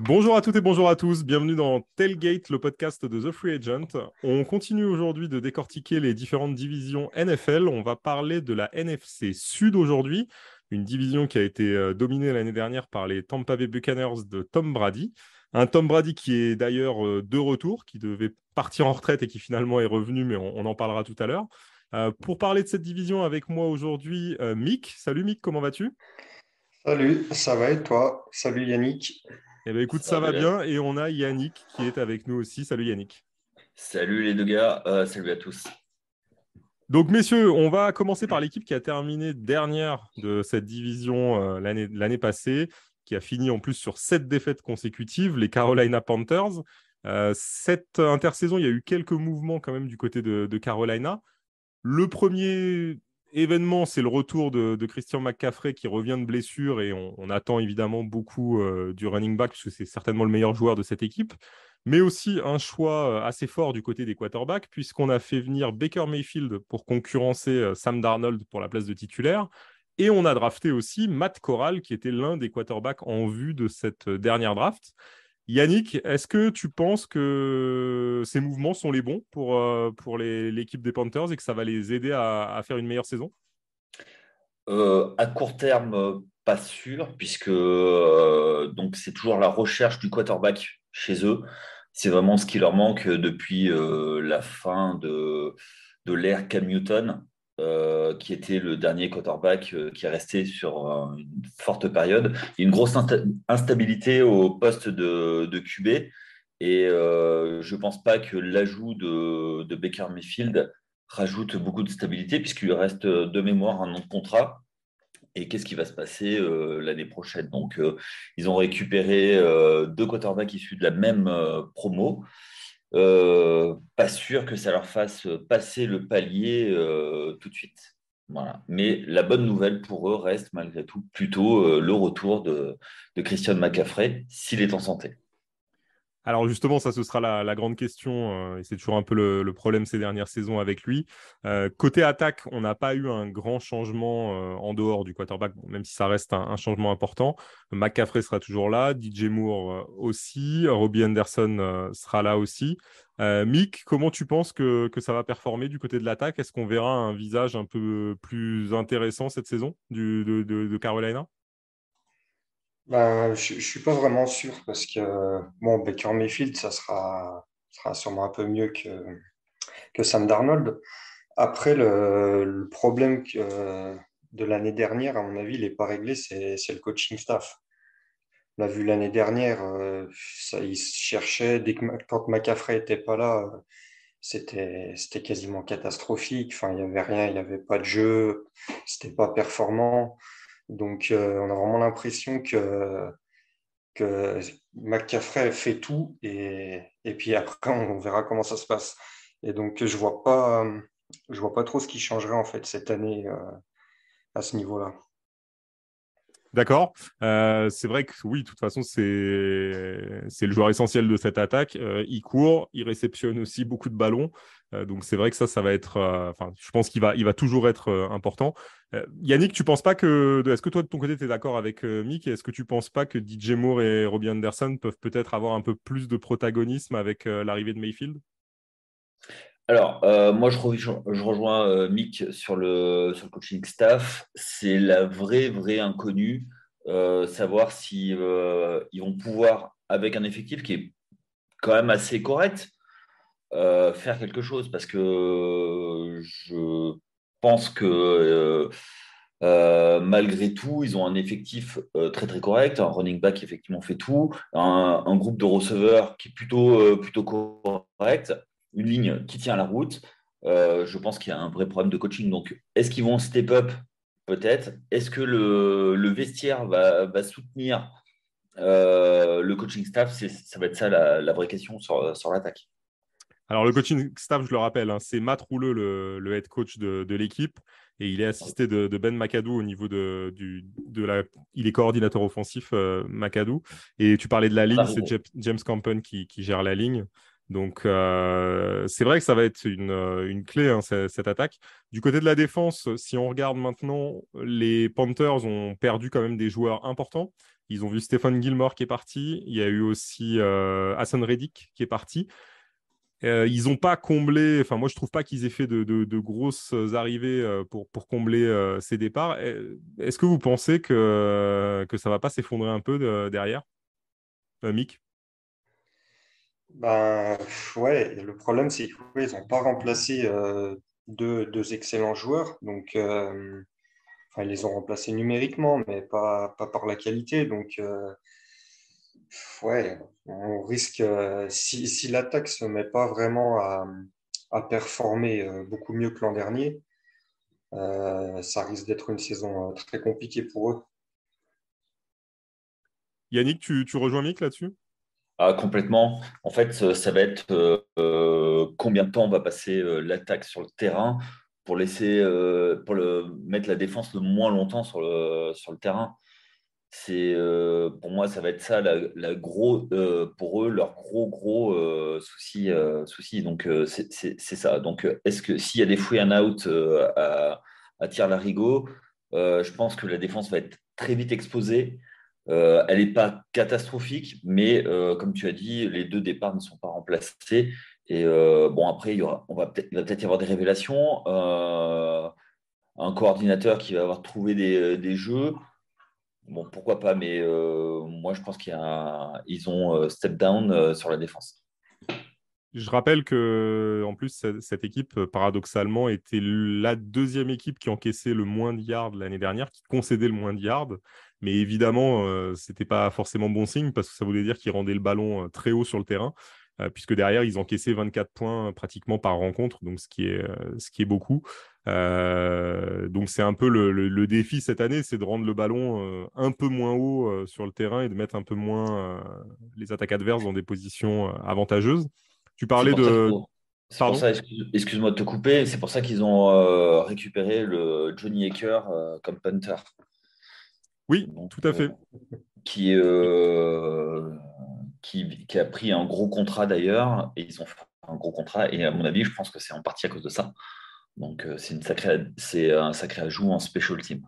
Bonjour à toutes et bonjour à tous, bienvenue dans Tailgate, le podcast de The Free Agent. On continue aujourd'hui de décortiquer les différentes divisions NFL. On va parler de la NFC Sud aujourd'hui, une division qui a été dominée l'année dernière par les Tampa Bay Buccaneers de Tom Brady. Un Tom Brady qui est d'ailleurs de retour, qui devait partir en retraite et qui finalement est revenu, mais on en parlera tout à l'heure. Pour parler de cette division avec moi aujourd'hui, Mick. Salut Mick, comment vas-tu? Salut, ça va et toi? Salut Yannick. Eh bien, écoute, ça va Salut, bien et on a Yannick qui est avec nous aussi. Salut Yannick. salut les deux gars, salut à tous. Donc, messieurs, on va commencer par l'équipe qui a terminé dernière de cette division l'année passée, qui a fini en plus sur 7 défaites consécutives, les Carolina Panthers. Cette intersaison, il y a eu quelques mouvements quand même du côté de Carolina. Le premier événement, c'est le retour de Christian McCaffrey qui revient de blessure et on attend évidemment beaucoup du running back puisque c'est certainement le meilleur joueur de cette équipe. Mais aussi un choix assez fort du côté des quarterbacks puisqu'on a fait venir Baker Mayfield pour concurrencer Sam Darnold pour la place de titulaire. Et on a drafté aussi Matt Corral qui était l'un des quarterbacks en vue de cette dernière draft. Yannick, est-ce que tu penses que ces mouvements sont les bons pour l'équipe des Panthers et que ça va les aider à faire une meilleure saison? À court terme, pas sûr, puisque donc c'est toujours la recherche du quarterback chez eux. C'est vraiment ce qui leur manque depuis la fin de l'ère Cam Newton, qui était le dernier quarterback qui est resté sur une forte période. Il y a une grosse instabilité au poste de QB. Et je ne pense pas que l'ajout de Baker Mayfield rajoute beaucoup de stabilité, puisqu'il lui reste de mémoire un an de contrat. Et qu'est-ce qui va se passer l'année prochaine? Donc, ils ont récupéré deux quarterbacks issus de la même promo. Pas sûr que ça leur fasse passer le palier tout de suite. Voilà. Mais la bonne nouvelle pour eux reste malgré tout plutôt le retour de Christian McCaffrey s'il est en santé. Alors justement, ça ce sera la grande question, et c'est toujours un peu le problème ces dernières saisons avec lui. Côté attaque, on n'a pas eu un grand changement en dehors du quarterback, bon, même si ça reste un changement important. McCaffrey sera toujours là, DJ Moore aussi, Robbie Anderson sera là aussi. Mick, comment tu penses que ça va performer du côté de l'attaque? Est-ce qu'on verra un visage un peu plus intéressant cette saison de Carolina? Ben, je suis pas vraiment sûr parce que bon, Baker Mayfield, sera sûrement un peu mieux que Sam Darnold. Après, le problème de l'année dernière, à mon avis, il n'est pas réglé, c'est le coaching staff. On l'a vu l'année dernière, ça, il se cherchait, quand McCaffrey était pas là, c'était quasiment catastrophique. Enfin, il y avait rien, il n'y avait pas de jeu, c'était pas performant. Donc, on a vraiment l'impression que McCaffrey fait tout et puis après, on verra comment ça se passe. Et donc, je vois pas trop ce qui changerait en fait cette année à ce niveau-là. D'accord. C'est vrai que oui, de toute façon, c'est le joueur essentiel de cette attaque. Il court, il réceptionne aussi beaucoup de ballons. Donc c'est vrai que ça va être. Enfin, je pense il va toujours être important. Yannick, tu penses pas est-ce que toi de ton côté tu es d'accord avec Mick et est-ce que tu penses pas que DJ Moore et Robbie Anderson peuvent peut-être avoir un peu plus de protagonisme avec l'arrivée de Mayfield? Alors, moi, je rejoins Mick sur le coaching staff. C'est la vraie inconnue, savoir si ils vont pouvoir, avec un effectif qui est quand même assez correct, faire quelque chose. Parce que je pense que malgré tout, ils ont un effectif très correct, un running back qui effectivement fait tout, un groupe de receveurs qui est plutôt correct, une ligne qui tient la route. Je pense qu'il y a un vrai problème de coaching. Donc, est-ce qu'ils vont step up? Peut-être. Est-ce que le vestiaire va soutenir le coaching staff? Ça va être ça la vraie question sur l'attaque. Alors, le coaching staff, je le rappelle, hein, c'est Matt Rouleux, le head coach de l'équipe. Et il est assisté de Ben McAdoo au niveau Il est coordinateur offensif, McAdoo. Et tu parlais de la ligne, c'est James Campen qui gère la ligne. Donc, c'est vrai que ça va être une clé, hein, cette attaque. Du côté de la défense, si on regarde maintenant, les Panthers ont perdu quand même des joueurs importants. Ils ont vu Stephen Gilmore qui est parti. Il y a eu aussi Hassan Reddick qui est parti. Ils n'ont pas comblé, enfin moi je trouve pas qu'ils aient fait de grosses arrivées pour combler ces départs. Est-ce que vous pensez que ça va pas s'effondrer un peu derrière, Mick? Ben, ouais, le problème, c'est qu'ils n'ont pas remplacé deux excellents joueurs. Donc, enfin, ils les ont remplacés numériquement, mais pas par la qualité. Donc, ouais, on risque, si l'attaque se met pas vraiment à performer beaucoup mieux que l'an dernier, ça risque d'être une saison très compliquée pour eux. Yannick, tu rejoins Mick là-dessus? Ah, complètement. En fait, ça va être combien de temps on va passer l'attaque sur le terrain pour laisser mettre la défense le moins longtemps sur le terrain. C'est pour moi, ça va être ça pour eux leur souci. Donc c'est ça. Donc est-ce que s'il y a des free and out à Tire-Larigot, je pense que la défense va être très vite exposée. Elle n'est pas catastrophique, mais comme tu as dit, les deux départs ne sont pas remplacés. Et bon, après, il va peut-être y avoir des révélations. Un coordinateur qui va avoir trouvé des jeux. Bon, pourquoi pas, mais moi, je pense qu'ils ont step down sur la défense. Je rappelle que, en plus, cette équipe, paradoxalement, était la deuxième équipe qui encaissait le moins de yards l'année dernière, qui concédait le moins de yards. Mais évidemment, c'était pas forcément bon signe parce que ça voulait dire qu'ils rendaient le ballon très haut sur le terrain, puisque derrière, ils encaissaient 24 points pratiquement par rencontre, donc ce qui est beaucoup. Donc c'est un peu le défi cette année, c'est de rendre le ballon un peu moins haut sur le terrain et de mettre un peu moins les attaques adverses dans des positions avantageuses. Tu C'est parlais pour ça qu'il de... faut- c'est pour Pardon? ça, excuse-moi de te couper, c'est pour ça qu'ils ont récupéré le Johnny Aker comme punter. Oui, Donc, tout à fait. qui, est, qui a pris un gros contrat d'ailleurs, et ils ont fait un gros contrat, et à mon avis, je pense que c'est en partie à cause de ça. Donc, c'est un sacré ajout en special team.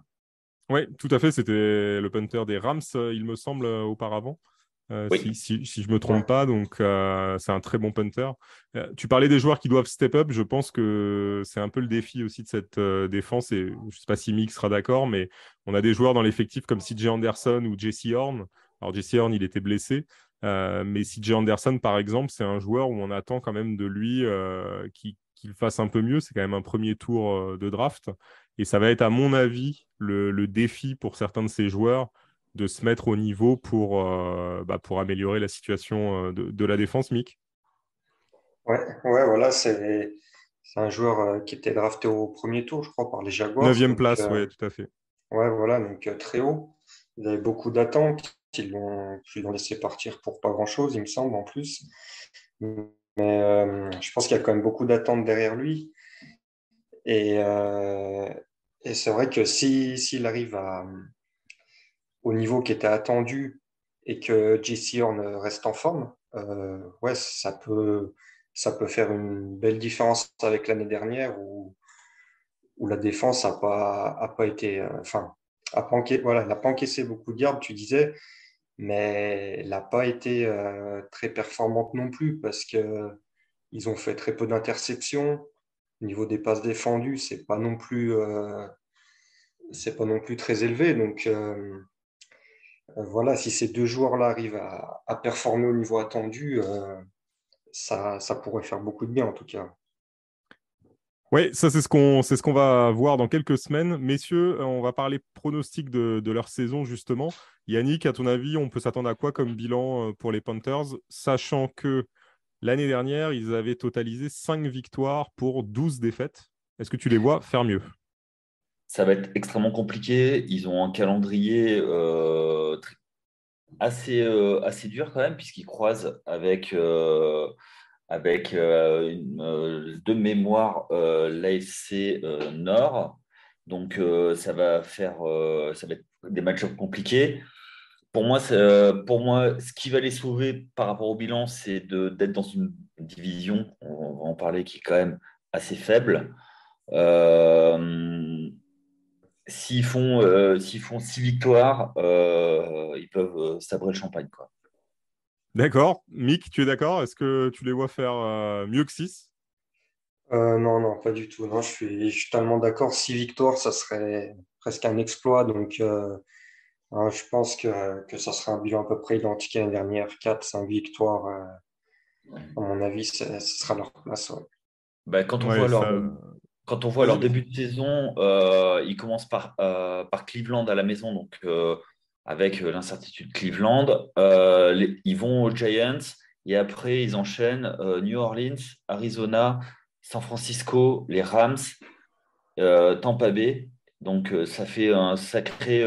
Oui, tout à fait. C'était le punter des Rams, il me semble, auparavant. Oui, Si je me Ouais. trompe pas, donc c'est un très bon punter. Tu parlais des joueurs qui doivent step up. Je pense que c'est un peu le défi aussi de cette défense. Et je sais pas si Mick sera d'accord, mais on a des joueurs dans l'effectif comme CJ Anderson ou Jesse Horn. Alors Jesse Horn, il était blessé, mais CJ Anderson, par exemple, c'est un joueur où on attend quand même de lui qu'il fasse un peu mieux. C'est quand même un premier tour de draft, et ça va être, à mon avis, le défi pour certains de ces joueurs de se mettre au niveau pour améliorer la situation de la défense, Mick. Ouais, ouais, voilà, c'est un joueur qui était drafté au premier tour, je crois, par les Jaguars. Neuvième Donc, place, ouais, tout à fait. ouais, voilà, donc très haut. Il avait beaucoup d'attentes. Ils l'ont laissé partir pour pas grand-chose, il me semble, en plus. Mais je pense qu'il y a quand même beaucoup d'attentes derrière lui. Et, euh, et c'est vrai que s'il arrive au niveau qui était attendu et que JC Horn reste en forme, ouais, ça peut faire une belle différence avec l'année dernière où la défense a pas été, enfin, voilà, elle n'a pas encaissé beaucoup de yards, tu disais, mais elle n'a pas été très performante non plus parce que ils ont fait très peu d'interceptions. Au niveau des passes défendues, c'est pas non plus très élevé. Donc, voilà, si ces deux joueurs-là arrivent à performer au niveau attendu, ça pourrait faire beaucoup de bien en tout cas. Oui, ça c'est ce qu'on va voir dans quelques semaines. Messieurs, on va parler pronostic de leur saison justement. Yannick, à ton avis, on peut s'attendre à quoi comme bilan pour les Panthers, sachant que l'année dernière, ils avaient totalisé 5 victoires pour 12 défaites. Est-ce que tu les vois faire mieux? ça va être extrêmement compliqué. Ils ont un calendrier assez dur quand même, puisqu'ils croisent avec de mémoire l'AFC Nord. Donc ça va être des matchs compliqués. Pour moi, ce qui va les sauver par rapport au bilan, c'est d'être dans une division, on va en parler, qui est quand même assez faible. Euh, s'ils font 6 victoires, ils peuvent sabrer le champagne, quoi. D'accord. Mick, tu es d'accord? Est-ce que tu les vois faire mieux que 6? Non, non, pas du tout. Non, je suis tellement d'accord. 6 victoires, ça serait presque un exploit. Donc, hein, je pense que ça sera un bilan à peu près identique à l'année dernière. 4, 5 victoires, à mon avis, ce sera leur place. Ouais. Bah, Ouais, ça. quand on voit Vas-y, leur vas-y. début de saison, ils commencent par Cleveland à la maison, donc avec l'incertitude Cleveland. Ils vont aux Giants et après ils enchaînent New Orleans, Arizona, San Francisco, les Rams, Tampa Bay. Donc ça fait un sacré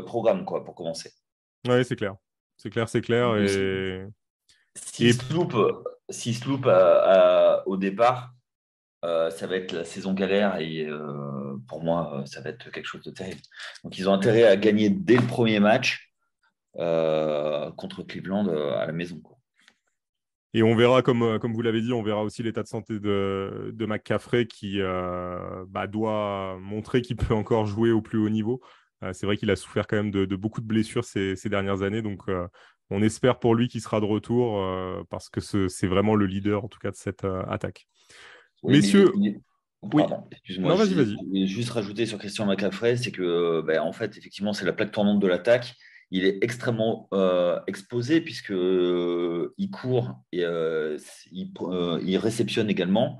programme quoi, pour commencer. Ouais, c'est clair. C'est clair, c'est clair. Donc, Et... s'ils se loupent au départ, ça va être la saison galère et pour moi, ça va être quelque chose de terrible. Donc, ils ont intérêt à gagner dès le premier match contre Cleveland à la maison, quoi. Et on verra, comme vous l'avez dit, on verra aussi l'état de santé de McCaffrey qui doit montrer qu'il peut encore jouer au plus haut niveau. C'est vrai qu'il a souffert quand même de beaucoup de blessures ces dernières années. Donc, on espère pour lui qu'il sera de retour parce que c'est vraiment le leader, en tout cas, de cette attaque. Oui, mais Messieurs, oui. pardon, excuse-moi, Non, vas-y, vas-y. je vais juste rajouter sur Christian McCaffrey, c'est que, en fait, effectivement, c'est la plaque tournante de l'attaque. Il est extrêmement exposé puisque il court et il réceptionne également.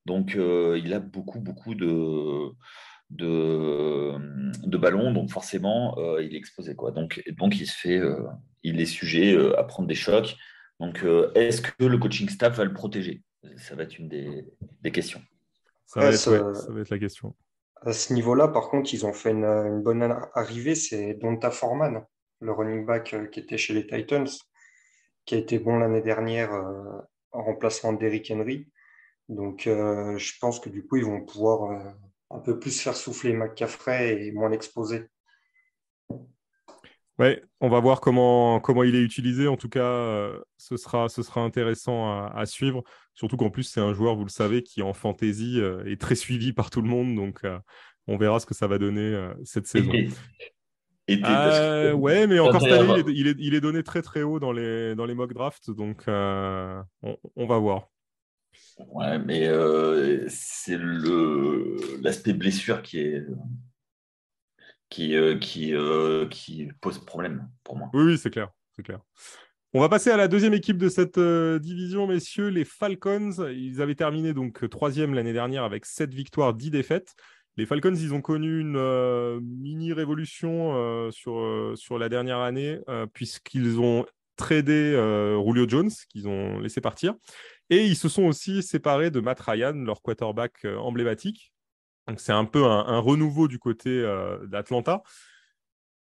Donc, il a beaucoup de ballons, donc forcément, il est exposé, quoi. Donc il est sujet à prendre des chocs. Donc, est-ce que le coaching staff va le protéger? Ça va être une des questions. Ça va Après, être, ouais, ça va être la question. à ce niveau-là, par contre, ils ont fait une bonne arrivée. C'est Donta Foreman, le running back qui était chez les Titans, qui a été bon l'année dernière en remplacement d'Eric Henry. Donc, je pense que du coup, ils vont pouvoir un peu plus faire souffler McCaffrey et moins l'exposer. Ouais, on va voir comment il est utilisé. En tout cas, ce sera intéressant à suivre. Surtout qu'en plus, c'est un joueur, vous le savez, qui en fantasy est très suivi par tout le monde. Donc, on verra ce que ça va donner cette saison. Parce que Ouais, mais quand encore on cette année, il est, regarde- il est- il est donné très très haut dans les mock drafts. Donc, on va voir. ouais, mais c'est l'aspect blessure qui pose problème pour moi. Oui, oui, c'est clair. C'est clair. On va passer à la deuxième équipe de cette division, messieurs, les Falcons. Ils avaient terminé donc troisième l'année dernière avec 7 victoires, 10 défaites. Les Falcons, ils ont connu une mini révolution sur la dernière année puisqu'ils ont tradé Julio Jones, qu'ils ont laissé partir. Et ils se sont aussi séparés de Matt Ryan, leur quarterback emblématique. Donc c'est un peu un renouveau du côté d'Atlanta.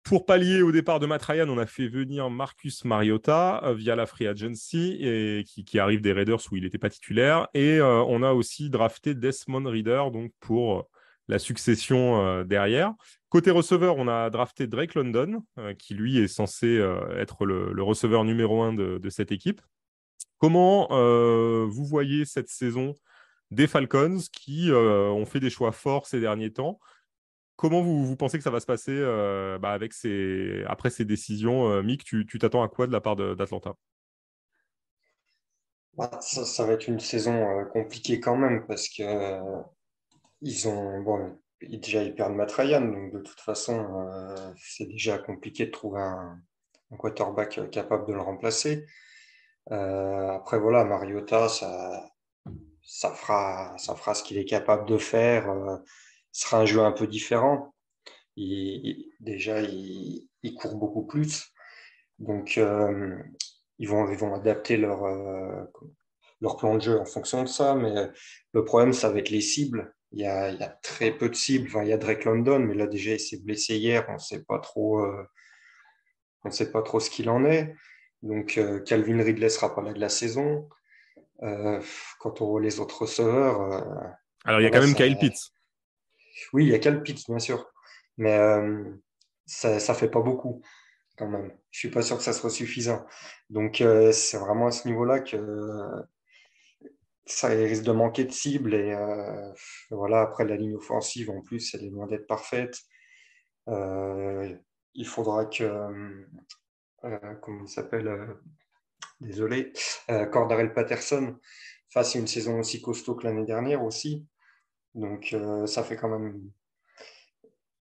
Pour pallier au départ de Matt Ryan, on a fait venir Marcus Mariota via la free agency et qui arrive des Raiders où il n'était pas titulaire. Et on a aussi drafté Desmond Ridder donc pour la succession derrière. Côté receveur, on a drafté Drake London qui lui est censé être le receveur numéro 1 de cette équipe. Comment vous voyez cette saison des Falcons qui ont fait des choix forts ces derniers temps? Comment vous pensez que ça va se passer après ces décisions Mick, tu t'attends à quoi de la part d'Atlanta? Bah, ça va être une saison compliquée quand même parce que bon, déjà ils perdent Matt Ryan, donc de toute façon c'est déjà compliqué de trouver un quarterback capable de le remplacer. Après voilà, Mariota, ça fera ce qu'il est capable de faire. Ce sera un jeu un peu différent. Déjà, il court beaucoup plus. Donc, ils vont adapter leur plan de jeu en fonction de ça. Mais le problème, ça va être les cibles. Il y a très peu de cibles. Enfin, il y a Drake London, mais là, déjà, il s'est blessé hier. On ne sait pas trop ce qu'il en est. Donc, Calvin Ridley ne sera pas là de la saison. Euh, Quand on voit les autres receveurs, Alors il y a quand voilà, même ça. Kyle Pitts. Oui, il y a Cal Pitts, bien sûr. Mais ça fait pas beaucoup, quand même. Je suis pas sûr que ça soit suffisant. Donc, c'est vraiment à ce niveau-là que ça risque de manquer de cible. Et voilà, après, la ligne offensive, en plus, elle est loin d'être parfaite. Il faudra que, comment il s'appelle, désolé, Cordarrelle Patterson fasse une saison aussi costaud que l'année dernière aussi. Donc, ça fait quand même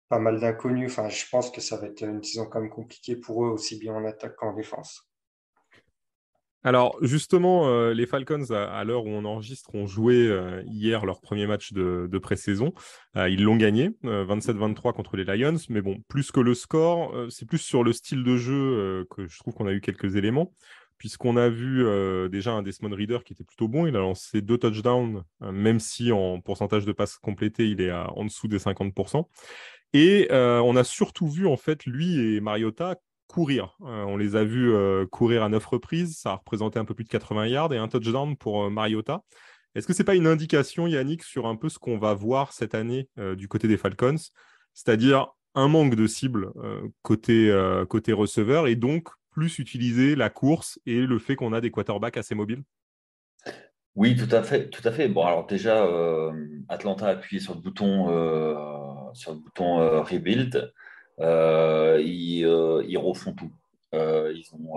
pas mal d'inconnus. Enfin, je pense que ça va être une saison quand même compliquée pour eux, aussi bien en attaque qu'en défense. Alors justement, les Falcons, à l'heure où on enregistre, ont joué hier leur premier match de pré-saison. Ils l'ont gagné, 27-23 contre les Lions. Mais bon, plus que le score, c'est plus sur le style de jeu que je trouve qu'on a eu quelques éléments. Puisqu'on a vu déjà un Desmond Reader qui était plutôt bon. Il a lancé 2 touchdowns, même si en pourcentage de passes complétées, il est en dessous des 50%. Et on a surtout vu, en fait, lui et Mariota courir. On les a vus courir à 9 reprises. Ça a représenté un peu plus de 80 yards et un touchdown pour Mariota. Est-ce que c'est pas une indication, Yannick, sur un peu ce qu'on va voir cette année du côté des Falcons, c'est-à-dire un manque de cible côté receveur et donc plus utiliser la course et le fait qu'on a des quarterbacks assez mobiles? Oui, tout à fait, tout à fait. Bon, alors déjà, Atlanta a appuyé sur le bouton rebuild. Ils refont tout. Ils ont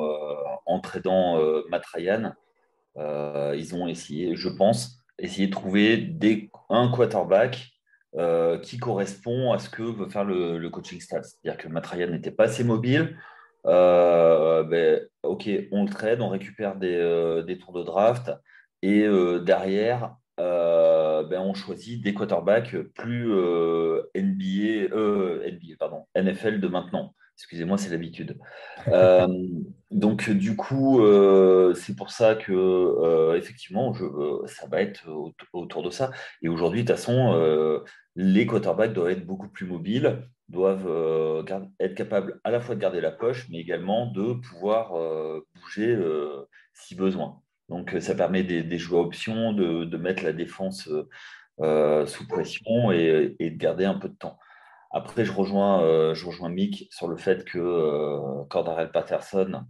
en tradant Matt Ryan, ils ont essayé, je pense, essayé de trouver un quarterback qui correspond à ce que veut faire le coaching staff. C'est-à-dire que Matt Ryan n'était pas assez mobile. Ben, ok, on le trade, on récupère des tours de draft et derrière, ben, on choisit des quarterbacks plus NBA, pardon, NFL de maintenant. Excusez-moi, c'est l'habitude. Euh, donc du coup, c'est pour ça que effectivement, ça va être autour de ça. Et aujourd'hui, de toute façon, les quarterbacks doivent être beaucoup plus mobiles, doivent être capables à la fois de garder la poche, mais également de pouvoir bouger si besoin. Donc ça permet des joueurs options de mettre la défense sous pression et de garder un peu de temps. Après, je rejoins Mick sur le fait que Cordarrelle Patterson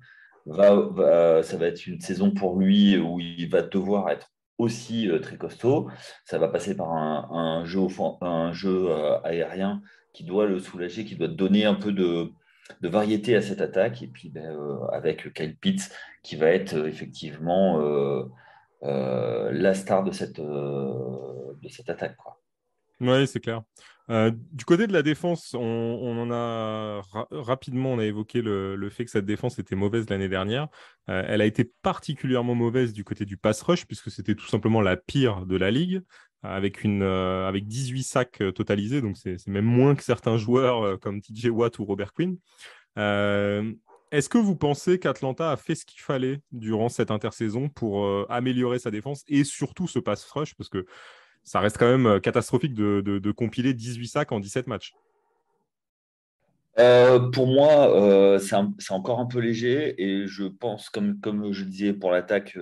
ça va être une saison pour lui où il va devoir être aussi très costaud. Ça va passer par un jeu aérien qui doit le soulager, qui doit donner un peu de variété à cette attaque. Et puis, ben, avec Kyle Pitts qui va être effectivement la star de cette attaque, quoi. Oui, c'est clair. Du côté de la défense, on en a rapidement, on a évoqué le fait que cette défense était mauvaise l'année dernière. Elle a été particulièrement mauvaise du côté du pass rush, puisque c'était tout simplement la pire de la ligue, avec 18 sacs totalisés, donc c'est même moins que certains joueurs comme TJ Watt ou Robert Quinn. Euh, Est-ce que vous pensez qu'Atlanta a fait ce qu'il fallait durant cette intersaison pour améliorer sa défense et surtout ce pass rush, parce que ça reste quand même catastrophique de compiler 18 sacs en 17 matchs. Pour moi, c'est encore un peu léger et je pense, comme je disais pour l'attaque,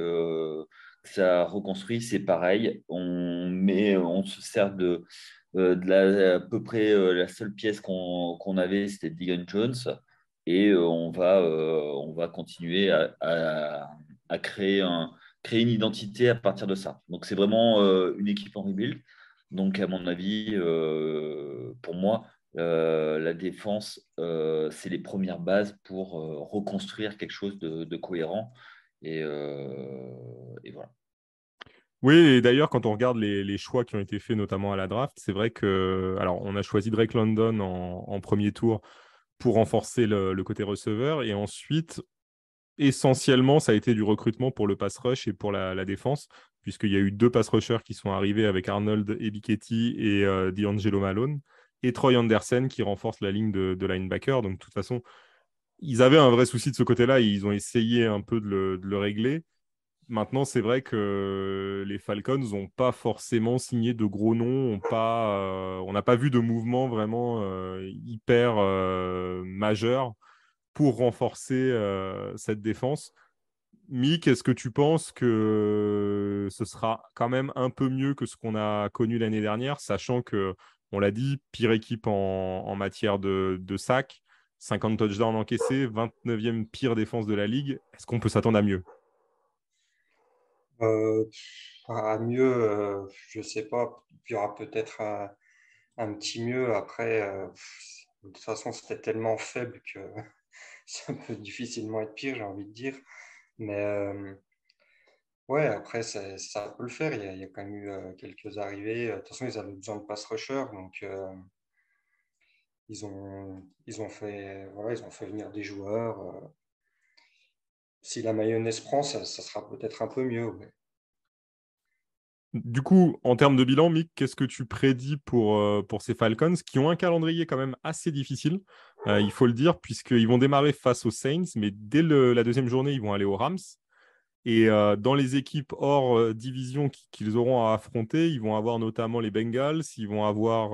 ça reconstruit, c'est pareil. On se sert à peu près la seule pièce qu'on avait, c'était Deacon Jones et on va continuer à créer une identité à partir de ça. Donc c'est vraiment une équipe en rebuild. Donc à mon avis, pour moi, la défense, c'est les premières bases pour reconstruire quelque chose de cohérent. Et voilà. Oui, et d'ailleurs, quand on regarde les choix qui ont été faits, notamment à la draft, c'est vrai que, alors, on a choisi Drake London en premier tour pour renforcer le côté receveur, et ensuite, essentiellement, ça a été du recrutement pour le pass rush et pour la défense, puisqu'il y a eu 2 pass rushers qui sont arrivés avec Arnold Ebiketie et D'Angelo Malone, et Troy Andersen qui renforce la ligne de linebacker. Donc, de toute façon, ils avaient un vrai souci de ce côté-là et ils ont essayé un peu de le régler. Maintenant, c'est vrai que les Falcons n'ont pas forcément signé de gros noms, on n'a pas vu de mouvement vraiment hyper majeur pour renforcer cette défense. Mick, est-ce que tu penses que ce sera quand même un peu mieux que ce qu'on a connu l'année dernière, sachant que, on l'a dit, pire équipe en matière de sacs, 50 touchdowns encaissés, 29e pire défense de la ligue. Est-ce qu'on peut s'attendre à mieux? À mieux, je sais pas. Il y aura peut-être un petit mieux. Après, de toute façon, c'était tellement faible que ça peut difficilement être pire, j'ai envie de dire. Mais ouais, après, ça peut le faire. Il y a quand même eu quelques arrivées. De toute façon, ils avaient besoin de pass rusher. Donc, ils ont fait venir des joueurs. Si la mayonnaise prend, ça sera peut-être un peu mieux. Ouais. Du coup, en termes de bilan, Mick, qu'est-ce que tu prédis pour ces Falcons qui ont un calendrier quand même assez difficile, il faut le dire, puisqu'ils vont démarrer face aux Saints, mais dès la deuxième journée, ils vont aller aux Rams. Et dans les équipes hors division qu'ils auront à affronter, ils vont avoir notamment les Bengals, ils vont avoir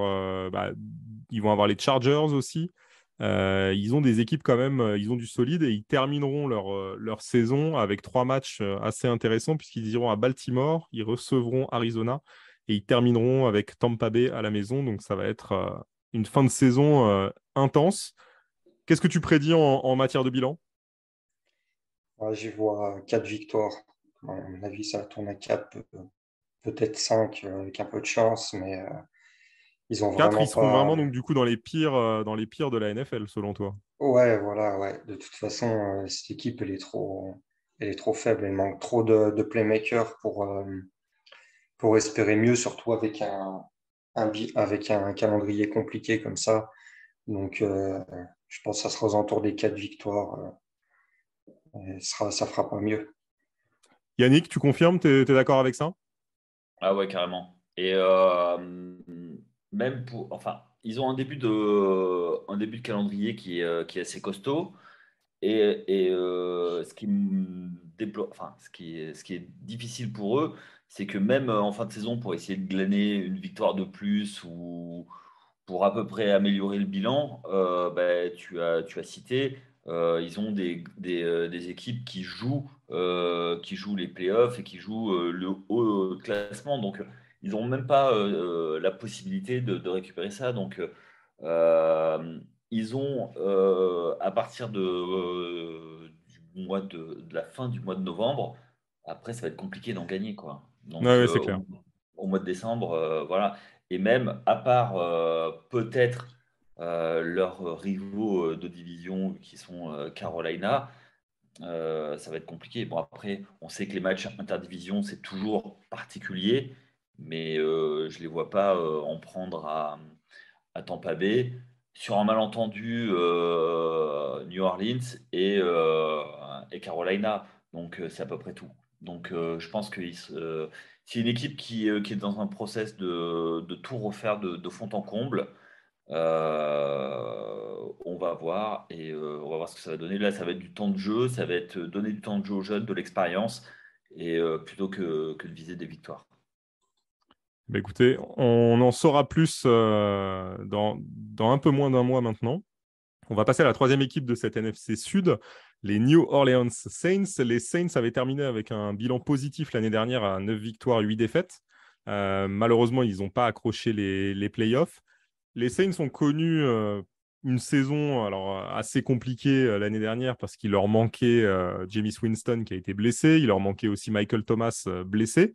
les Chargers aussi. Ils ont des équipes quand même, ils ont du solide et ils termineront leur saison avec 3 matchs assez intéressants puisqu'ils iront à Baltimore, ils recevront Arizona et ils termineront avec Tampa Bay à la maison. Donc ça va être une fin de saison intense. Qu'est-ce que tu prédis en matière de bilan? Ouais, j'y vois 4 victoires. À mon avis, ça tourne à 4, peut-être 5 avec un peu de chance, mais ils ont 4, vraiment ils seront vraiment pas. donc du coup dans les pires de la NFL selon toi. Ouais, voilà, ouais. De toute façon, cette équipe, elle est trop faible. Elle manque trop de playmakers pour espérer mieux, surtout avec un calendrier compliqué comme ça. Donc, je pense que ça sera aux alentours des 4 victoires. Et ça fera pas mieux. Yannick, tu confirmes, t'es d'accord avec ça? Ah ouais, carrément. Et même pour, enfin, ils ont un début de calendrier qui est assez costaud. Ce qui enfin, ce qui est difficile pour eux, c'est que même en fin de saison, pour essayer de glaner une victoire de plus ou pour à peu près améliorer le bilan, tu as cité, ils ont des équipes qui jouent les playoffs et qui jouent le haut classement. Donc, ils n'ont même pas la possibilité de récupérer ça. Donc, euh, ils ont, à partir de la fin du mois de novembre, après, ça va être compliqué d'en gagner, quoi. Ouais, Donc, ouais, c'est clair. au mois de décembre, voilà. Et même, à part peut-être leurs rivaux de division qui sont Carolina, ça va être compliqué. Bon, après, on sait que les matchs interdivision, c'est toujours particulier, mais je ne les vois pas en prendre à Tampa Bay sur un malentendu New Orleans et Carolina. Donc, c'est à peu près tout. Donc, je pense que c'est une équipe qui est dans un process de tout refaire de fond en comble. On va voir et on va voir ce que ça va donner. Là, ça va être du temps de jeu, ça va être donner du temps de jeu aux jeunes, de l'expérience, et plutôt que de viser des victoires. Bah, écoutez, on en saura plus dans un peu moins d'un mois maintenant. On va passer à la troisième équipe de cette NFC Sud, les New Orleans Saints. Les Saints avaient terminé avec un bilan positif l'année dernière à 9 victoires, 8 défaites. Malheureusement, ils n'ont pas accroché les playoffs. Les Saints ont connu une saison alors, assez compliquée l'année dernière parce qu'il leur manquait Jameis Winston qui a été blessé. Il leur manquait aussi Michael Thomas blessé.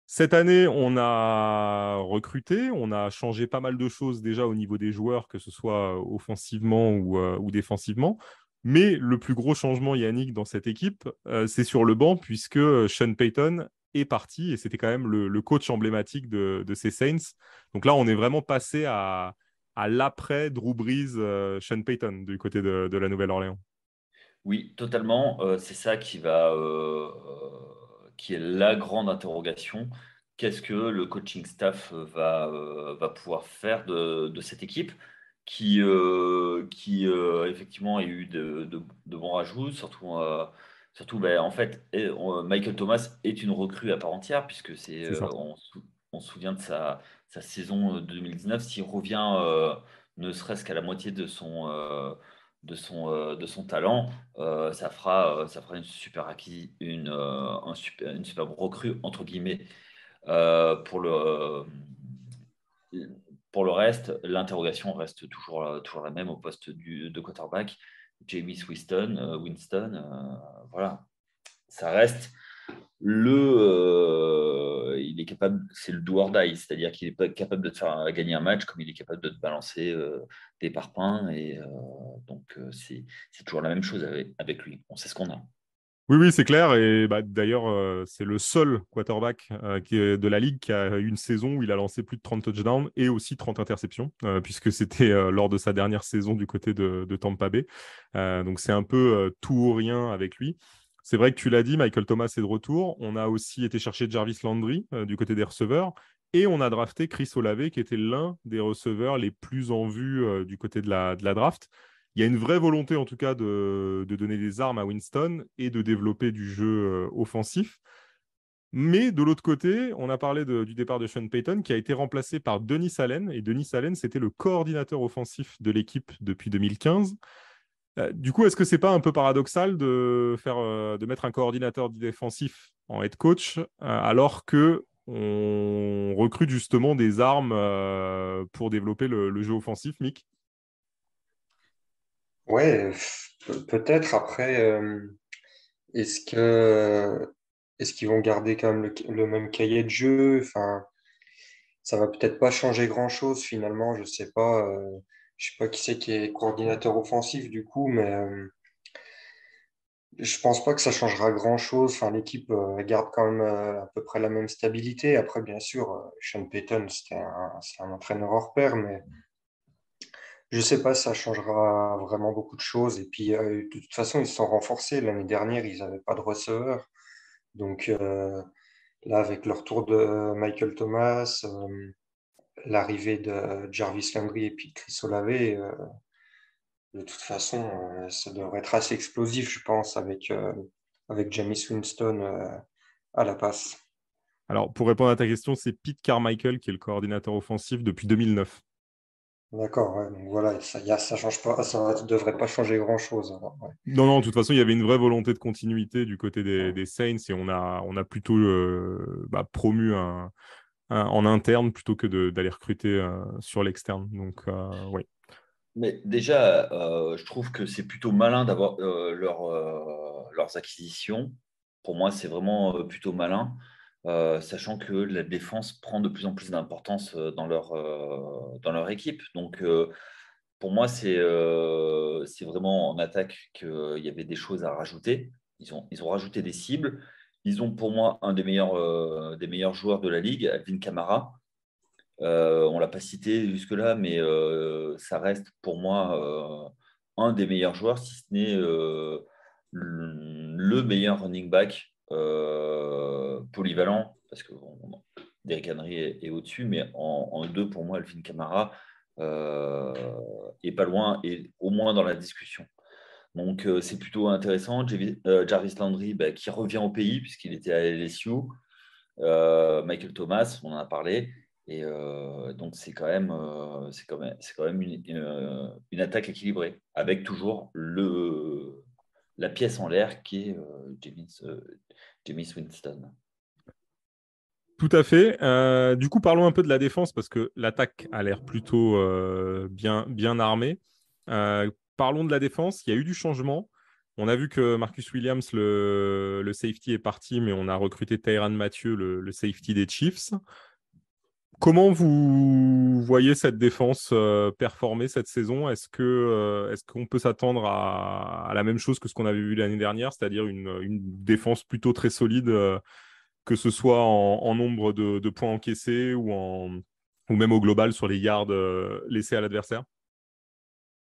Cette année, on a recruté, on a changé pas mal de choses déjà au niveau des joueurs, que ce soit offensivement ou défensivement. Mais le plus gros changement, Yannick, dans cette équipe, c'est sur le banc, puisque Sean Payton est parti et c'était quand même le coach emblématique de ces Saints. Donc là, on est vraiment passé à l'après Drew Brees, Sean Payton du côté de la Nouvelle-Orléans. Oui, totalement. C'est ça qui est la grande interrogation. Qu'est-ce que le coaching staff va pouvoir faire de cette équipe qui effectivement a eu de bons rajouts, surtout ben, en fait, Michael Thomas est une recrue à part entière puisque C'est ça. on se souvient de sa saison 2019. S'il revient ne serait-ce qu'à la moitié de son talent, ça fera une superbe recrue, entre guillemets. Pour le reste, l'interrogation reste toujours la même au poste de quarterback. Jameis Winston, voilà. Ça reste il est capable, c'est le do or die, c'est-à-dire qu'il est pas capable de te faire gagner un match comme il est capable de te balancer des parpaings. Et c'est toujours la même chose avec lui. On sait ce qu'on a. Oui, oui, c'est clair. Et bah, d'ailleurs, c'est le seul quarterback qui est de la ligue qui a eu une saison où il a lancé plus de 30 touchdowns et aussi 30 interceptions, puisque c'était lors de sa dernière saison du côté de Tampa Bay. Donc c'est un peu tout ou rien avec lui. C'est vrai que tu l'as dit, Michael Thomas est de retour. On a aussi été chercher Jarvis Landry du côté des receveurs. Et on a drafté Chris Olave, qui était l'un des receveurs les plus en vue du côté de la draft. Il y a une vraie volonté, en tout cas, de donner des armes à Winston et de développer du jeu offensif. Mais de l'autre côté, on a parlé du départ de Sean Payton, qui a été remplacé par Dennis Allen. Et Dennis Allen, c'était le coordinateur offensif de l'équipe depuis 2015. Du coup, est-ce que c'est pas un peu paradoxal de mettre un coordinateur défensif en head coach alors que on recrute justement des armes pour développer le jeu offensif, Mick? Ouais, peut-être après, est-ce que est-ce qu'ils vont garder quand même le même cahier de jeu? Enfin, ça va peut-être pas changer grand-chose finalement, je sais pas. Je sais pas qui c'est qui est coordinateur offensif du coup, mais je pense pas que ça changera grand-chose. Enfin, l'équipe garde quand même à peu près la même stabilité. Après, bien sûr, Sean Payton, c'est un entraîneur hors pair, mais je sais pas si ça changera vraiment beaucoup de choses. Et puis, de toute façon, ils se sont renforcés. L'année dernière, ils n'avaient pas de receveur. Donc, là, avec le retour de Michael Thomas, l'arrivée de Jarvis Landry et puis de Chris Olave, de toute façon, ça devrait être assez explosif, je pense, avec Jameis Winston à la passe. Alors, pour répondre à ta question, c'est Pete Carmichael qui est le coordinateur offensif depuis 2009. D'accord, ouais, donc voilà, ça change pas, ça ne devrait pas changer grand-chose, alors, ouais. Non, non, de toute façon, il y avait une vraie volonté de continuité du côté des Saints et on a plutôt promu en interne plutôt que d'aller recruter sur l'externe. Donc, oui. Mais déjà, je trouve que c'est plutôt malin d'avoir leurs acquisitions. Pour moi, c'est vraiment plutôt malin, sachant que la défense prend de plus en plus d'importance dans leur équipe. Donc, pour moi, c'est vraiment en attaque qu'il y avait des choses à rajouter. Ils ont rajouté des cibles. Ils ont pour moi un des meilleurs joueurs de la ligue, Alvin Kamara. On ne l'a pas cité jusque-là, mais ça reste pour moi un des meilleurs joueurs, si ce n'est le meilleur running back polyvalent, parce que Derrick Henry est au-dessus, mais en deux, pour moi, Alvin Kamara est pas loin et au moins dans la discussion. Donc, c'est plutôt intéressant. Jarvis Landry, qui revient au pays puisqu'il était à LSU. Michael Thomas, on en a parlé. Et donc, c'est quand même une attaque équilibrée, avec toujours la pièce en l'air qui est Jameis Winston. Tout à fait. Du coup, parlons un peu de la défense parce que l'attaque a l'air plutôt bien armée. Parlons de la défense. Il y a eu du changement. On a vu que Marcus Williams, le safety, est parti, mais on a recruté Tyrann Mathieu, le safety des Chiefs. Comment vous voyez cette défense performer cette saison? Est-ce qu'on peut s'attendre à la même chose que ce qu'on avait vu l'année dernière, c'est-à-dire une défense plutôt très solide, que ce soit en nombre de points encaissés ou même au global sur les yards laissés à l'adversaire?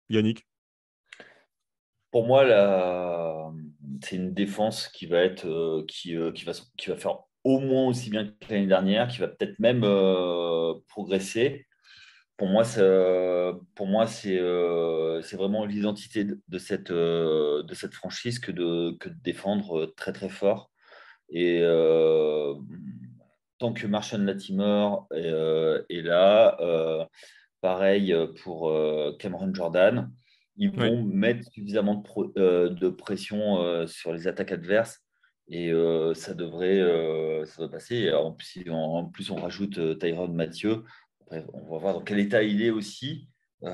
Yannick? Pour moi, c'est une défense qui va être qui va faire au moins aussi bien que l'année dernière, qui va peut-être même progresser. Pour moi, c'est vraiment l'identité de cette franchise que de défendre très très fort. Et tant que Marshall Latimore est là, pareil pour Cameron Jordan, ils Oui. vont mettre suffisamment de pression sur les attaques adverses et ça devrait passer. Et en plus, on rajoute Tyrone Mathieu. Après, on va voir dans quel état il est aussi. Ça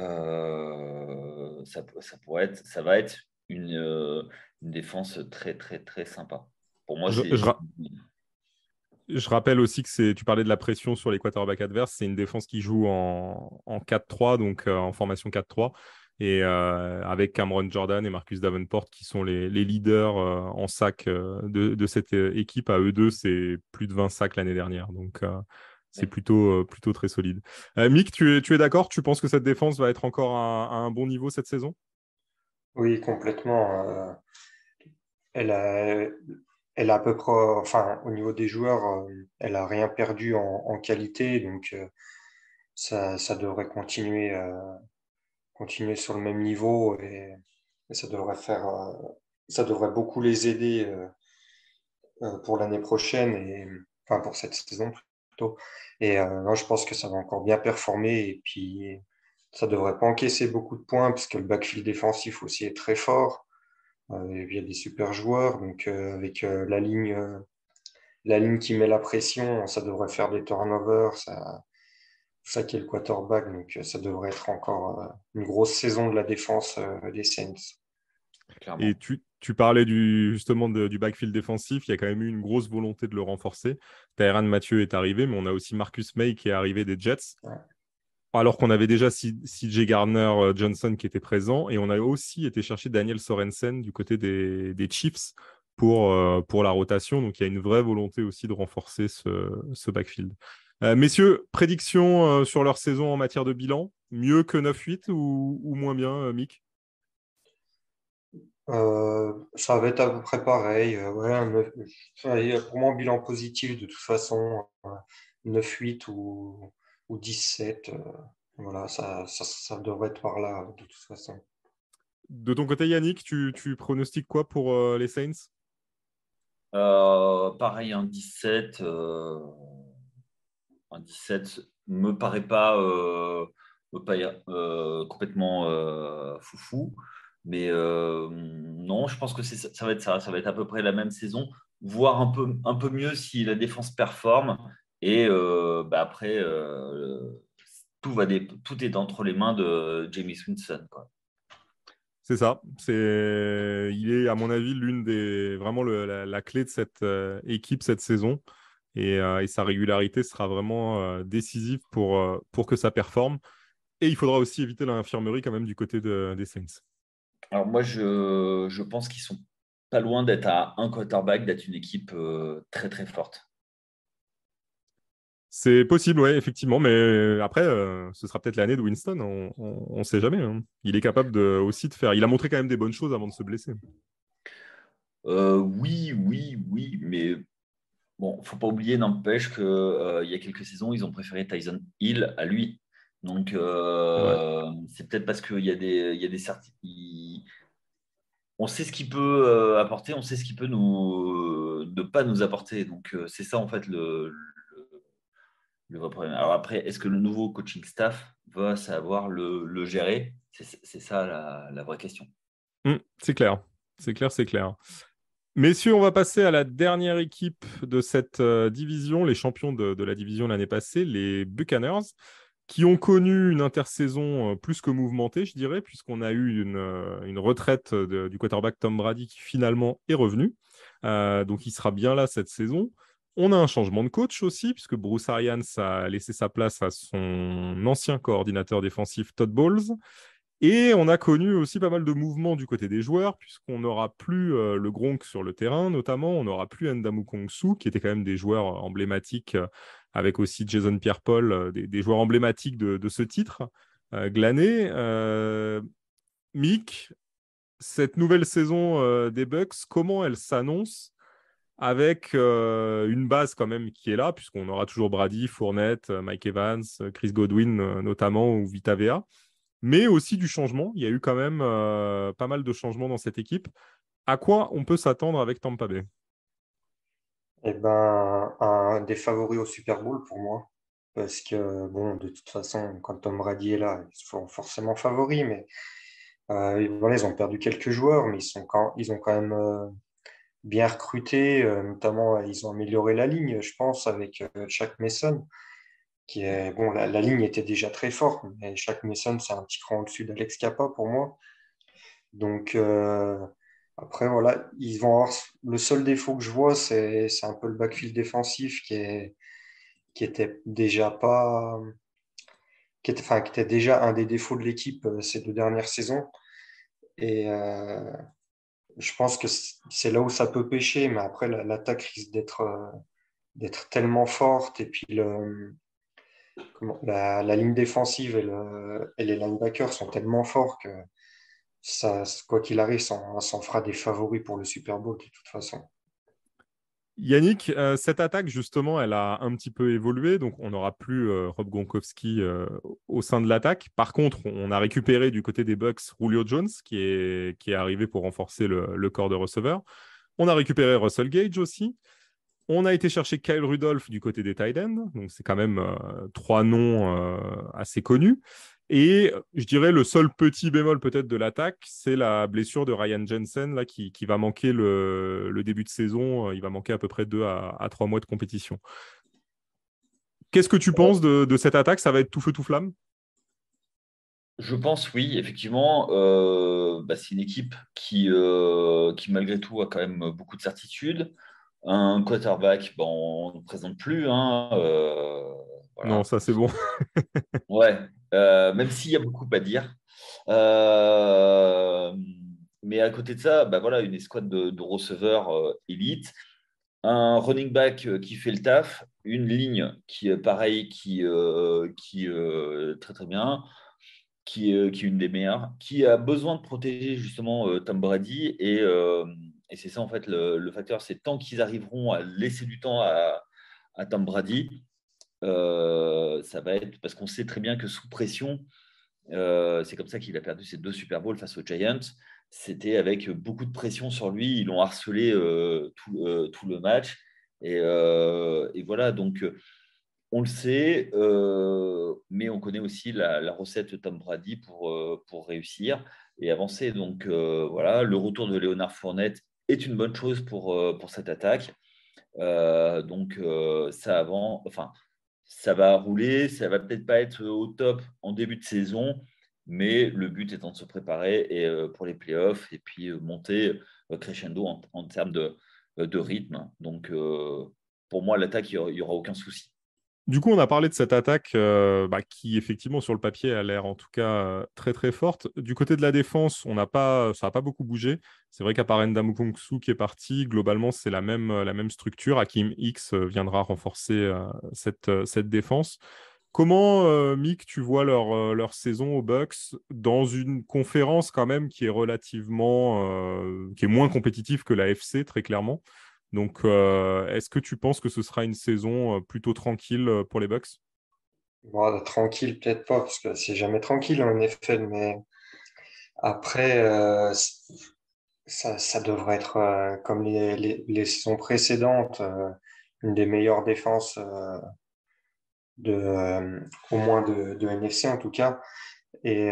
va être une défense très, très, très sympa. Pour moi, Je, je ra- Je rappelle aussi que tu parlais de la pression sur les quarterbacks adverses. C'est une défense qui joue en 4-3, donc en formation 4-3. Et avec Cameron Jordan et Marcus Davenport qui sont les leaders en sacs de cette équipe. À eux deux, c'est plus de 20 sacs l'année dernière. Donc, c'est plutôt très solide. Mick, tu es d'accord? Tu penses que cette défense va être encore à un bon niveau cette saison? Oui, complètement. Elle a, elle a à peu près, enfin, au niveau des joueurs, elle a rien perdu en qualité, donc ça devrait continuer sur le même niveau et ça devrait beaucoup les aider pour l'année prochaine enfin pour cette saison plutôt. Et non, je pense que ça va encore bien performer et puis ça devrait pas encaisser beaucoup de points parce que le backfield défensif aussi est très fort. Il y a des super joueurs, donc avec la ligne qui met la pression, ça devrait faire des turnovers, ça qui est le quarterback, donc ça devrait être encore une grosse saison de la défense des Saints. Et Clairement. tu parlais justement du backfield défensif. Il y a quand même eu une grosse volonté de le renforcer. Tyrann Mathieu est arrivé, mais on a aussi Marcus May qui est arrivé des Jets. Ouais. Alors qu'on avait déjà CJ Gardner-Johnson qui était présent. Et on a aussi été chercher Daniel Sorensen du côté des Chiefs pour la rotation. Donc il y a une vraie volonté aussi de renforcer ce backfield. Messieurs, prédiction sur leur saison en matière de bilan. Mieux que 9-8 ou moins bien, Mick? Ça va être à peu près pareil. Ouais, enfin, il y a pour moi un bilan positif de toute façon. 9-8 ou 17. Voilà, ça devrait être par là de toute façon. De ton côté, Yannick, tu pronostiques quoi pour les Saints? Pareil, un 17 me paraît pas, complètement foufou. Mais non, je pense que ça va être ça. Ça va être à peu près la même saison, voire un peu mieux si la défense performe. Et après, tout est entre les mains de James Winston, quoi. C'est ça. Il est, à mon avis, vraiment la clé de cette équipe cette saison. Et sa régularité sera vraiment décisive pour que ça performe. Et il faudra aussi éviter l'infirmerie quand même du côté des Saints. Alors moi, je pense qu'ils sont pas loin d'être à un quarterback, d'être une équipe très très forte. C'est possible, ouais, effectivement. Mais après, ce sera peut-être l'année de Winston. On ne sait jamais, hein. Il est capable aussi de faire. Il a montré quand même des bonnes choses avant de se blesser. Oui, oui, oui, mais bon, faut pas oublier, n'empêche que il y a quelques saisons, ils ont préféré Tyson Hill à lui. Donc C'est vrai. c'est peut-être parce qu'il y a des on sait ce qu'il peut apporter, on sait ce qu'il peut ne pas nous apporter. Donc c'est ça en fait le vrai problème. Alors après, est-ce que le nouveau coaching staff va savoir le gérer? C'est ça la vraie question. C'est clair. C'est clair, c'est clair. Messieurs, on va passer à la dernière équipe de cette division, les champions de la division l'année passée, les Buccaneers, qui ont connu une intersaison plus que mouvementée, je dirais, puisqu'on a eu une retraite du quarterback Tom Brady qui finalement est revenu. Donc il sera bien là cette saison. On a un changement de coach aussi, puisque Bruce Arians a laissé sa place à son ancien coordinateur défensif Todd Bowles. Et on a connu aussi pas mal de mouvements du côté des joueurs, puisqu'on n'aura plus le Gronk sur le terrain, notamment. On n'aura plus Ndamu Kongsu, qui étaient quand même des joueurs emblématiques, avec aussi Jason Pierre-Paul, des joueurs emblématiques de ce titre glané. Mick, cette nouvelle saison des Bucks, comment elle s'annonce avec une base quand même qui est là, puisqu'on aura toujours Brady, Fournette, Mike Evans, Chris Godwin notamment, ou Vita Vea, mais aussi du changement. Il y a eu quand même pas mal de changements dans cette équipe. À quoi on peut s'attendre avec Tampa Bay? Eh ben, un des favoris au Super Bowl pour moi. Parce que, bon, de toute façon, quand Tom Brady est là, ils sont forcément favoris. Mais voilà, ils ont perdu quelques joueurs, mais ils ont quand même bien recruté. Notamment, ils ont amélioré la ligne, je pense, avec Shaq Mason. Qui est, bon, la ligne était déjà très forte, mais Shaq Mason, c'est un petit cran au-dessus d'Alex Capa pour moi. Donc, Après, voilà, ils vont avoir le seul défaut que je vois, c'est un peu le backfield défensif qui était déjà pas, qui était déjà un des défauts de l'équipe ces 2 dernières saisons. Et je pense que c'est là où ça peut pêcher, mais après, l'attaque risque d'être tellement forte. Et puis, la ligne défensive et les linebackers sont tellement forts que ça, quoi qu'il arrive, ça en fera des favoris pour le Super Bowl de toute façon. Yannick, cette attaque, justement, elle a un petit peu évolué. Donc, on n'aura plus Rob Gronkowski au sein de l'attaque. Par contre, on a récupéré du côté des Bucks Julio Jones, qui est arrivé pour renforcer le corps de receveurs. On a récupéré Russell Gage aussi. On a été chercher Kyle Rudolph du côté des tight ends. Donc, c'est quand même 3 noms assez connus. Et je dirais le seul petit bémol peut-être de l'attaque, c'est la blessure de Ryan Jensen là, qui va manquer le début de saison. Il va manquer à peu près 2 à 3 mois de compétition. Qu'est-ce que tu penses de cette attaque? Ça va être tout feu, tout flamme? Je pense, oui, effectivement, c'est une équipe qui, malgré tout, a quand même beaucoup de certitudes. Un quarterback, on ne présente plus, hein, Non, voilà. ça c'est bon. Ouais, même s'il y a beaucoup à dire. Euh, mais à côté de ça, voilà, une escouade de receveurs élite, un running back qui fait le taf, une ligne qui est pareil, qui très très bien, qui est une des meilleures, qui a besoin de protéger justement Tom Brady. Et c'est ça en fait le facteur, c'est tant qu'ils arriveront à laisser du temps à Tom Brady, ça va être parce qu'on sait très bien que sous pression, c'est comme ça qu'il a perdu ses 2 Super Bowls face aux Giants. C'était avec beaucoup de pression sur lui. Ils l'ont harcelé tout le match. Et voilà, donc on le sait, mais on connaît aussi la recette de Tom Brady pour réussir et avancer. Donc voilà, le retour de Léonard Fournette est une bonne chose pour cette attaque. Enfin, ça va rouler, ça va peut-être pas être au top en début de saison, mais le but étant de se préparer pour les playoffs et puis monter crescendo en termes de rythme. Donc pour moi, l'attaque, il n'y aura aucun souci. Du coup, on a parlé de cette attaque qui, effectivement, sur le papier, a l'air en tout cas très très forte. Du côté de la défense, ça n'a pas beaucoup bougé. C'est vrai qu'à part Ndamukongsu qui est parti, globalement, c'est la même structure. Hakim X viendra renforcer cette défense. Comment, Mick, tu vois leur saison aux Bucks dans une conférence quand même qui est moins compétitive que la FC, très clairement. Donc, est-ce que tu penses que ce sera une saison plutôt tranquille pour les Bucks? Bon, tranquille, peut-être pas, parce que c'est jamais tranquille en NFL, mais après, ça devrait être comme les saisons précédentes, une des meilleures défenses au moins de NFC en tout cas. Et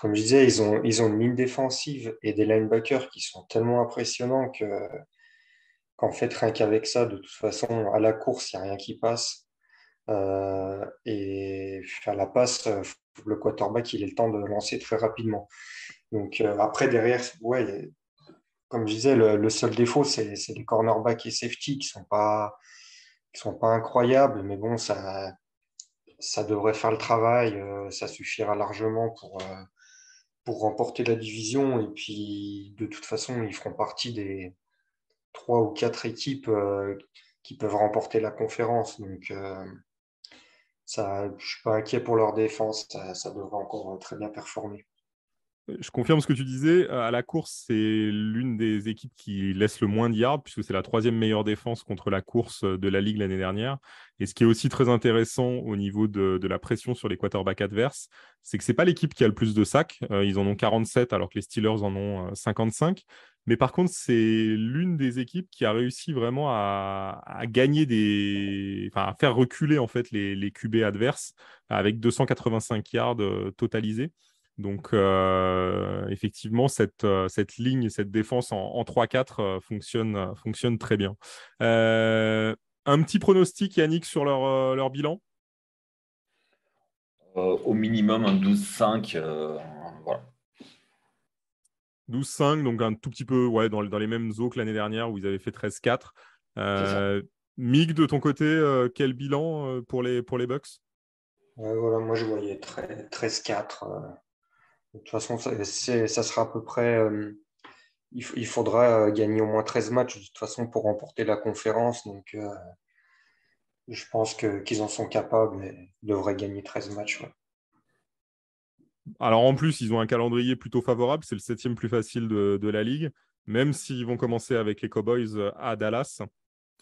comme je disais, ils ont une ligne défensive et des linebackers qui sont tellement impressionnants qu'en fait, rien qu'avec ça, de toute façon, à la course, il n'y a rien qui passe. Et faire la passe, le quarterback, il a le temps de lancer très rapidement. Donc après, derrière, ouais, comme je disais, le seul défaut, c'est les cornerbacks et safety qui sont pas incroyables, mais bon, ça devrait faire le travail. Ça suffira largement pour remporter la division. Et puis, de toute façon, ils feront partie des 3 ou 4 équipes qui peuvent remporter la conférence. Donc, ça, je suis pas inquiet pour leur défense. Ça devrait encore très bien performer. Je confirme ce que tu disais. À la course, c'est l'une des équipes qui laisse le moins de yards, puisque c'est la troisième meilleure défense contre la course de la Ligue l'année dernière. Et ce qui est aussi très intéressant au niveau de la pression sur les quarterbacks adverses, c'est que ce n'est pas l'équipe qui a le plus de sacs. Ils en ont 47, alors que les Steelers en ont 55. Mais par contre, c'est l'une des équipes qui a réussi vraiment à gagner enfin, à faire reculer en fait les QB adverses avec 285 yards totalisés. Donc, effectivement, cette ligne, cette défense en 3-4 fonctionne très bien. Un petit pronostic, Yannick, sur leur bilan? Au minimum un 12-5. Voilà. 12-5, donc un tout petit peu dans les mêmes eaux que l'année dernière où ils avaient fait 13-4. Mig, de ton côté, quel bilan pour les Bucks? Voilà, moi je voyais 13-4. De toute façon, ça sera à peu près. Il faudra gagner au moins 13 matchs de toute façon pour remporter la conférence. Donc je pense qu'ils en sont capables et devraient gagner 13 matchs. Ouais. Alors en plus, ils ont un calendrier plutôt favorable. C'est le 7e plus facile de la ligue, même s'ils vont commencer avec les Cowboys à Dallas.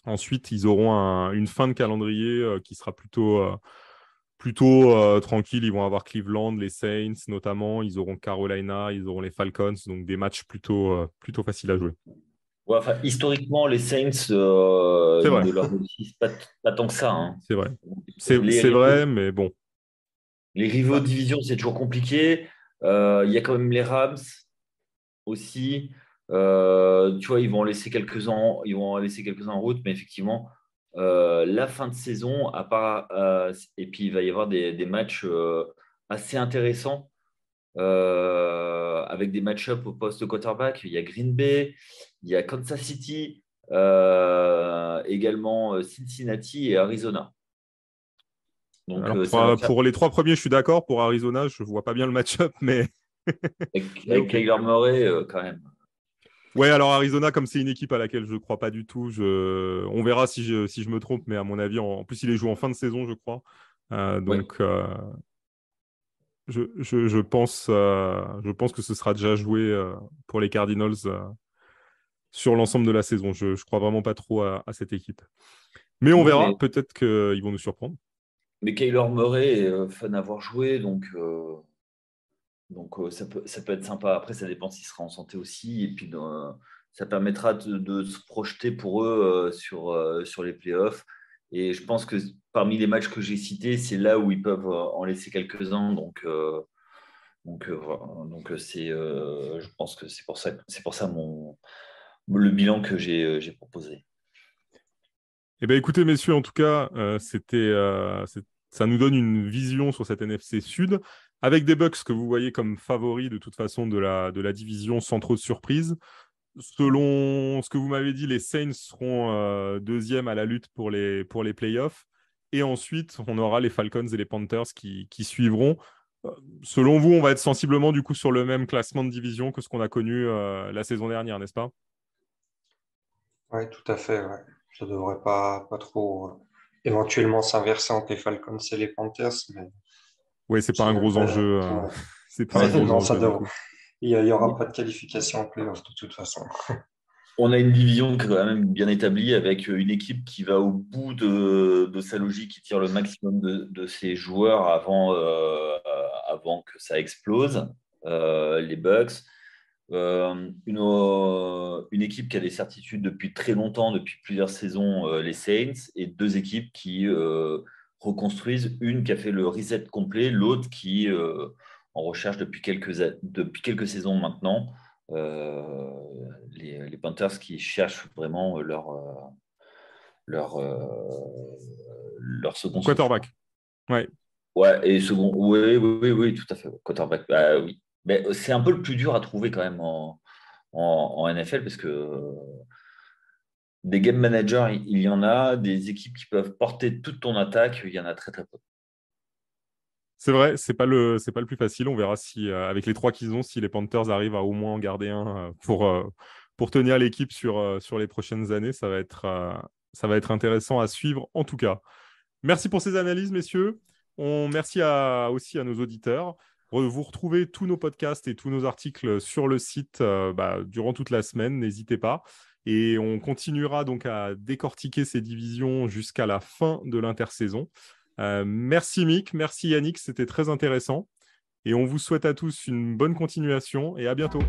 Ensuite, ils auront une fin de calendrier qui sera plutôt tranquille. Ils vont avoir Cleveland, les Saints notamment. Ils auront Carolina, ils auront les Falcons. Donc des matchs plutôt faciles à jouer. Ouais, enfin, historiquement, les Saints C'est vrai. ne leur réussissent pas tant que ça. Hein. C'est vrai. Les C'est vrai, mais bon. Les rivaux de division, c'est toujours compliqué. Il y a quand même les Rams aussi. Tu vois, ils vont en laisser quelques-uns en route, mais effectivement, la fin de saison, à part, et puis il va y avoir des matchs assez intéressants avec des match-ups au poste quarterback. Il y a Green Bay, il y a Kansas City, également Cincinnati et Arizona. Donc, Alors, pour les 3 premiers, je suis d'accord. Pour Arizona, je ne vois pas bien le match-up, mais. avec Kyler Murray, quand même. Ouais, alors Arizona, comme c'est une équipe à laquelle je ne crois pas du tout, on verra si je me trompe, mais à mon avis, en plus, il est joué en fin de saison, je crois. Donc, je pense que ce sera déjà joué pour les Cardinals sur l'ensemble de la saison. Je ne crois vraiment pas trop à cette équipe. Mais on Non, verra, peut-être qu'ils vont nous surprendre. mais Kyler Murray est fun à avoir joué, donc ça peut être sympa. Après, ça dépend s'il sera en santé aussi. Et puis, ça permettra de se projeter pour eux sur les playoffs. Et je pense que parmi les matchs que j'ai cités, c'est là où ils peuvent en laisser quelques-uns. Donc, voilà. Donc je pense que c'est pour ça le bilan que j'ai proposé. Eh bien, écoutez, messieurs, en tout cas, ça nous donne une vision sur cette NFC Sud, avec des Bucks que vous voyez comme favoris de toute façon de la division sans trop de surprises. Selon ce que vous m'avez dit, les Saints seront deuxième à la lutte pour les playoffs. Et ensuite, on aura les Falcons et les Panthers qui suivront. Selon vous, on va être sensiblement du coup sur le même classement de division que ce qu'on a connu la saison dernière, n'est-ce pas? Oui, tout à fait. Ouais. Ça devrait pas trop éventuellement s'inverser entre les Falcons et les Panthers, mais Oui, c'est pas ça un gros devrait. enjeu. Ouais. C'est pas un gros Non, ça enjeu du devrait. coup. Il y aura pas de qualification en playoff de toute façon. On a une division quand même bien établie avec une équipe qui va au bout de sa logique, qui tire le maximum de ses joueurs avant que ça explose, les Bucks. Une équipe qui a des certitudes depuis très longtemps, depuis plusieurs saisons, les Saints, et 2 équipes qui reconstruisent, une qui a fait le reset complet, l'autre qui en recherche depuis quelques saisons maintenant. Les Panthers qui cherchent vraiment leur, leur second souffle. Quarterback. Ouais. Ouais, et second, oui, tout à fait. Quarterback, bah, oui. Mais c'est un peu le plus dur à trouver quand même en NFL parce que des game managers, il y en a, des équipes qui peuvent porter toute ton attaque, il y en a très très peu. C'est vrai, c'est pas le plus facile. On verra si, avec les 3 qu'ils ont, si les Panthers arrivent à au moins en garder un pour tenir l'équipe sur les prochaines années. Ça va être intéressant à suivre en tout cas. Merci pour ces analyses, messieurs. Merci aussi à nos auditeurs. Vous retrouvez tous nos podcasts et tous nos articles sur le site durant toute la semaine. N'hésitez pas. Et on continuera donc à décortiquer ces divisions jusqu'à la fin de l'intersaison. Merci Mick, merci Yannick, c'était très intéressant. Et on vous souhaite à tous une bonne continuation et à bientôt.